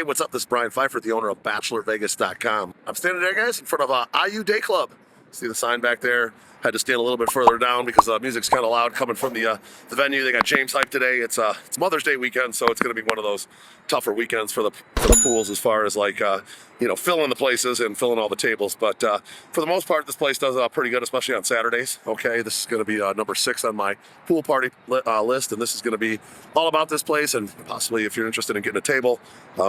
Hey, what's up? This is Brian Pfeiffer, the owner of BachelorVegas.com. I'm standing there, guys, in front of Ayu Dayclub. See the sign back there? Had to stand a little bit further down because music's kind of loud coming from the venue. They got James hype today. It's Mother's Day weekend, so it's going to be one of those tougher weekends for the pools as far as like filling the places and filling all the tables. But for the most part, this place does pretty good, especially on Saturdays. Okay, this is going to be number 6 on my pool party list, and this is going to be all about this place. And possibly, if you're interested in getting a table,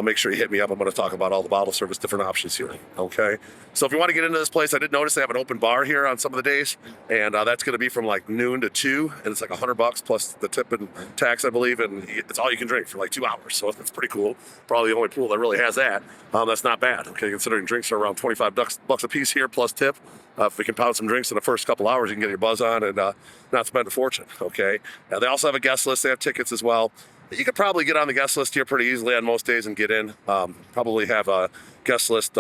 make sure you hit me up. I'm going to talk about all the bottle service, different options here. Okay, so if you want to get into this place, I did notice they have an open bar here on some of the days, and that's going to be from like noon to 2, and it's like $100 plus the tip and tax, I believe, and it's all you can drink for like 2 hours. So it's pretty cool. Probably the only pool that really has that. That's not bad. Okay, considering drinks are around $25 a piece here plus tip. If we can pound some drinks in the first couple hours, you can get your buzz on and not spend a fortune. Okay. Now they also have a guest list. They have tickets as well. You could probably get on the guest list here pretty easily on most days and get in. Probably have a guest list,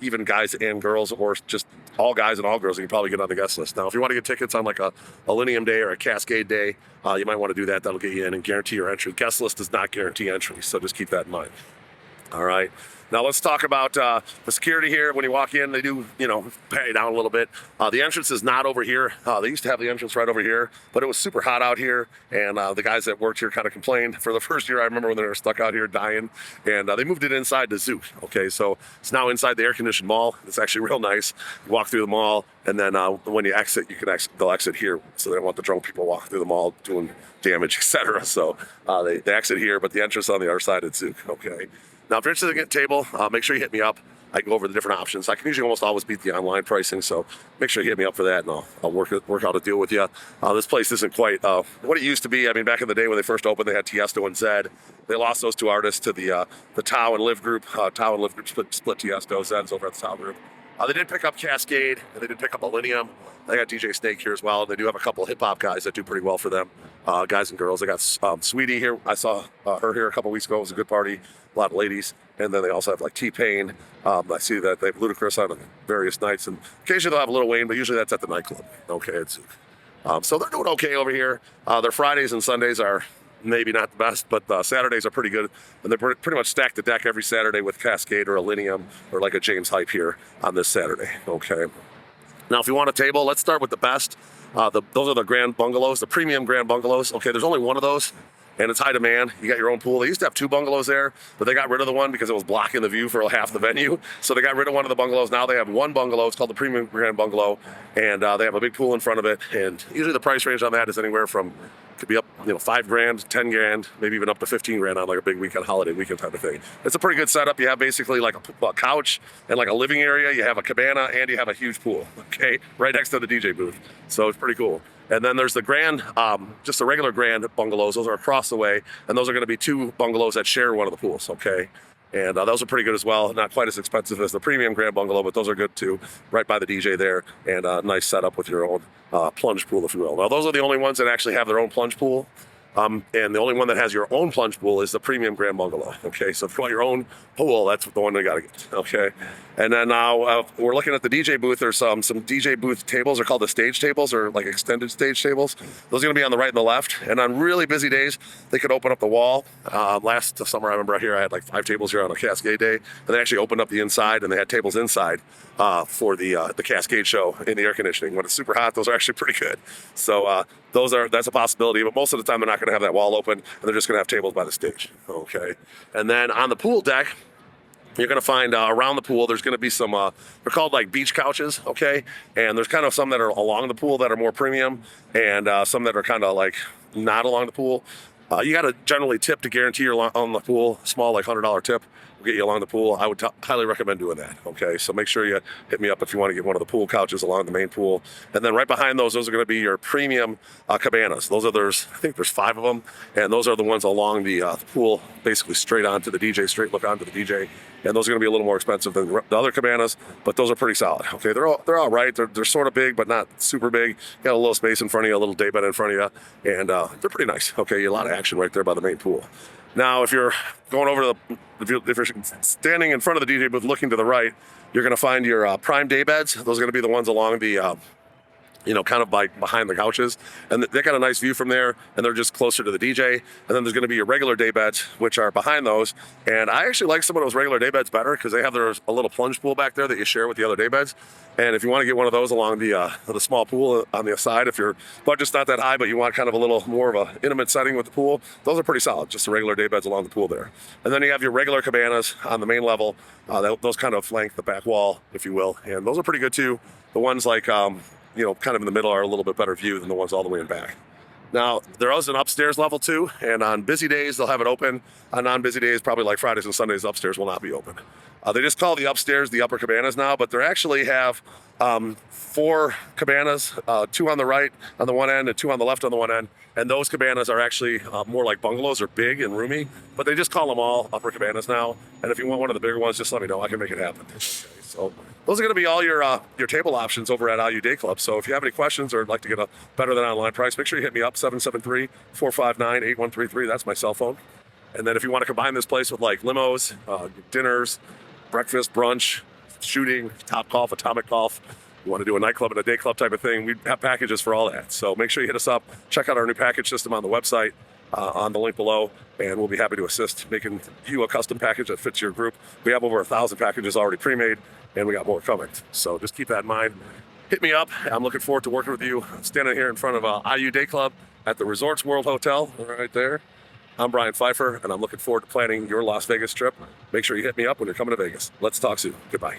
even guys and girls, or just all guys and all girls. You can probably get on the guest list. Now, if you want to get tickets on like a Lineum Day or a Cascade Day, you might want to do that. That'll get you in and guarantee your entry. Guest list does not guarantee entry, so just keep that in mind. All right. Now let's talk about the security here. When you walk in, they do, pat you down a little bit. The entrance is not over here. They used to have the entrance right over here, but it was super hot out here, and the guys that worked here kind of complained. For the first year, I remember when they were stuck out here dying, and they moved it inside the zoo. Okay, so it's now inside the air-conditioned mall. It's actually real nice. You walk through the mall, and then when you exit, they'll exit here, so they don't want the drunk people walking through the mall doing damage, etc. So they exit here, but the entrance on the other side of the zoo. Okay. Now, if you're interested in getting a table, make sure you hit me up. I go over the different options. I can usually almost always beat the online pricing, so make sure you hit me up for that, and I'll work out a deal with you. This place isn't quite what it used to be. I mean, back in the day when they first opened, they had Tiesto and Zed. They lost those two artists to the Tao and Liv group. Tao and Liv group split Tiesto. Zed's over at the Tao group. They did pick up Cascade, and they did pick up Millennium. They got DJ Snake here as well, and they do have a couple of hip-hop guys that do pretty well for them, guys and girls. They got Sweetie here. I saw her here a couple weeks ago. It was a good party, a lot of ladies. And then they also have like T-Pain. I see that they have Ludacris on various nights, and occasionally they'll have Lil Wayne, but usually that's at the nightclub. Okay, so they're doing okay over here. Their Fridays and Sundays are maybe not the best, but Saturdays are pretty good, and they're pretty much stacked the deck every Saturday with Cascade or a Lineum or like a James Hype here on this Saturday. Okay. Now, if you want a table, let's start with the best. Those are the Grand Bungalows, the premium Grand Bungalows. Okay, there's only one of those, and it's high demand. You got your own pool. They used to have 2 bungalows there, but they got rid of the one because it was blocking the view for half the venue. So they got rid of one of the bungalows. Now they have one bungalow. It's called the Premium Grand Bungalow, and they have a big pool in front of it. And usually the price range on that is anywhere from, could be up, $5,000, $10,000, maybe even up to $15,000 on like a big weekend, holiday weekend type of thing. It's a pretty good setup. You have basically like a couch and like a living area. You have a cabana, and you have a huge pool. Okay, right next to the DJ booth. So it's pretty cool. And then there's the Grand, just the regular Grand Bungalows. Those are across the way, and those are going to be 2 bungalows that share one of the pools. Okay. And those are pretty good as well. Not quite as expensive as the Premium Grand Bungalow, but those are good too. Right by the DJ there, and a nice setup with your own plunge pool, if you will. Now, those are the only ones that actually have their own plunge pool. And the only one that has your own plunge pool is the Premium Grand Bungalow. Okay, so if you want your own pool, that's the one you got to get. Okay, and then now we're looking at the DJ booth. There's some DJ booth tables. They're called the stage tables, or like extended stage tables. Those are going to be on the right and the left. And on really busy days, they could open up the wall. Last summer, I remember here I had like 5 tables here on a Cascade Day, and they actually opened up the inside, and they had tables inside for the Cascade show in the air conditioning. When it's super hot, those are actually pretty good. So that's a possibility, but most of the time they're not going to have that wall open, and they're just going to have tables by the stage. Okay, and then on the pool deck, you're going to find around the pool, there's going to be some, they're called like beach couches, okay? And there's kind of some that are along the pool that are more premium, and some that are kind of like not along the pool. You got to generally tip to guarantee you're on the pool. Small, like $100 tip will get you along the pool. I would highly recommend doing that, okay? So make sure you hit me up if you want to get one of the pool couches along the main pool. And then right behind those are going to be your premium cabanas. I think there's 5 of them, and those are the ones along the pool, basically straight onto the DJ, straight look onto the DJ. And those are going to be a little more expensive than the other cabanas, but those are pretty solid. Okay, they're all right. They're sort of big, but not super big. Got a little space in front of you, a little daybed in front of you, and they're pretty nice. Okay, a lot of action right there by the main pool. Now, if you're going over to if you're standing in front of the DJ booth looking to the right, you're going to find your prime daybeds. Those are going to be the ones along the kind of like behind the couches, and they got a nice view from there, and they're just closer to the DJ. And then there's going to be your regular day beds, which are behind those. And I actually like some of those regular day beds better because they have a little plunge pool back there that you share with the other day beds. And if you want to get one of those along the small pool on the side, if your budget's not that high, but you want kind of a little more of an intimate setting with the pool, those are pretty solid, just the regular day beds along the pool there. And then you have your regular cabanas on the main level. Those kind of flank the back wall, if you will. And those are pretty good too. The ones like, kind of in the middle are a little bit better view than the ones all the way in back. Now, there is an upstairs level too, and on busy days, they'll have it open. On non-busy days, probably like Fridays and Sundays, upstairs will not be open. They just call the upstairs the upper cabanas now, but they actually have 4 cabanas, 2 on the right on the one end and 2 on the left on the one end. And those cabanas are actually more like bungalows, or big and roomy, but they just call them all upper cabanas now. And if you want one of the bigger ones, just let me know. I can make it happen. Okay, so those are going to be all your table options over at Ayu Dayclub. So if you have any questions or like to get a better than online price, make sure you hit me up, 773-459-8133. That's my cell phone. And then if you want to combine this place with like limos, dinners, breakfast, brunch, shooting, top golf, atomic golf, you want to do a nightclub and a day club type of thing, we have packages for all that. So make sure you hit us up. Check out our new package system on the website, on the link below, and we'll be happy to assist making you a custom package that fits your group. We have over 1,000 packages already pre-made, and we got more coming. So just keep that in mind. Hit me up. I'm looking forward to working with you. I'm standing here in front of Ayu Dayclub at the Resorts World Hotel right there. I'm Brian Pfeiffer, and I'm looking forward to planning your Las Vegas trip. Make sure you hit me up when you're coming to Vegas. Let's talk soon. Goodbye.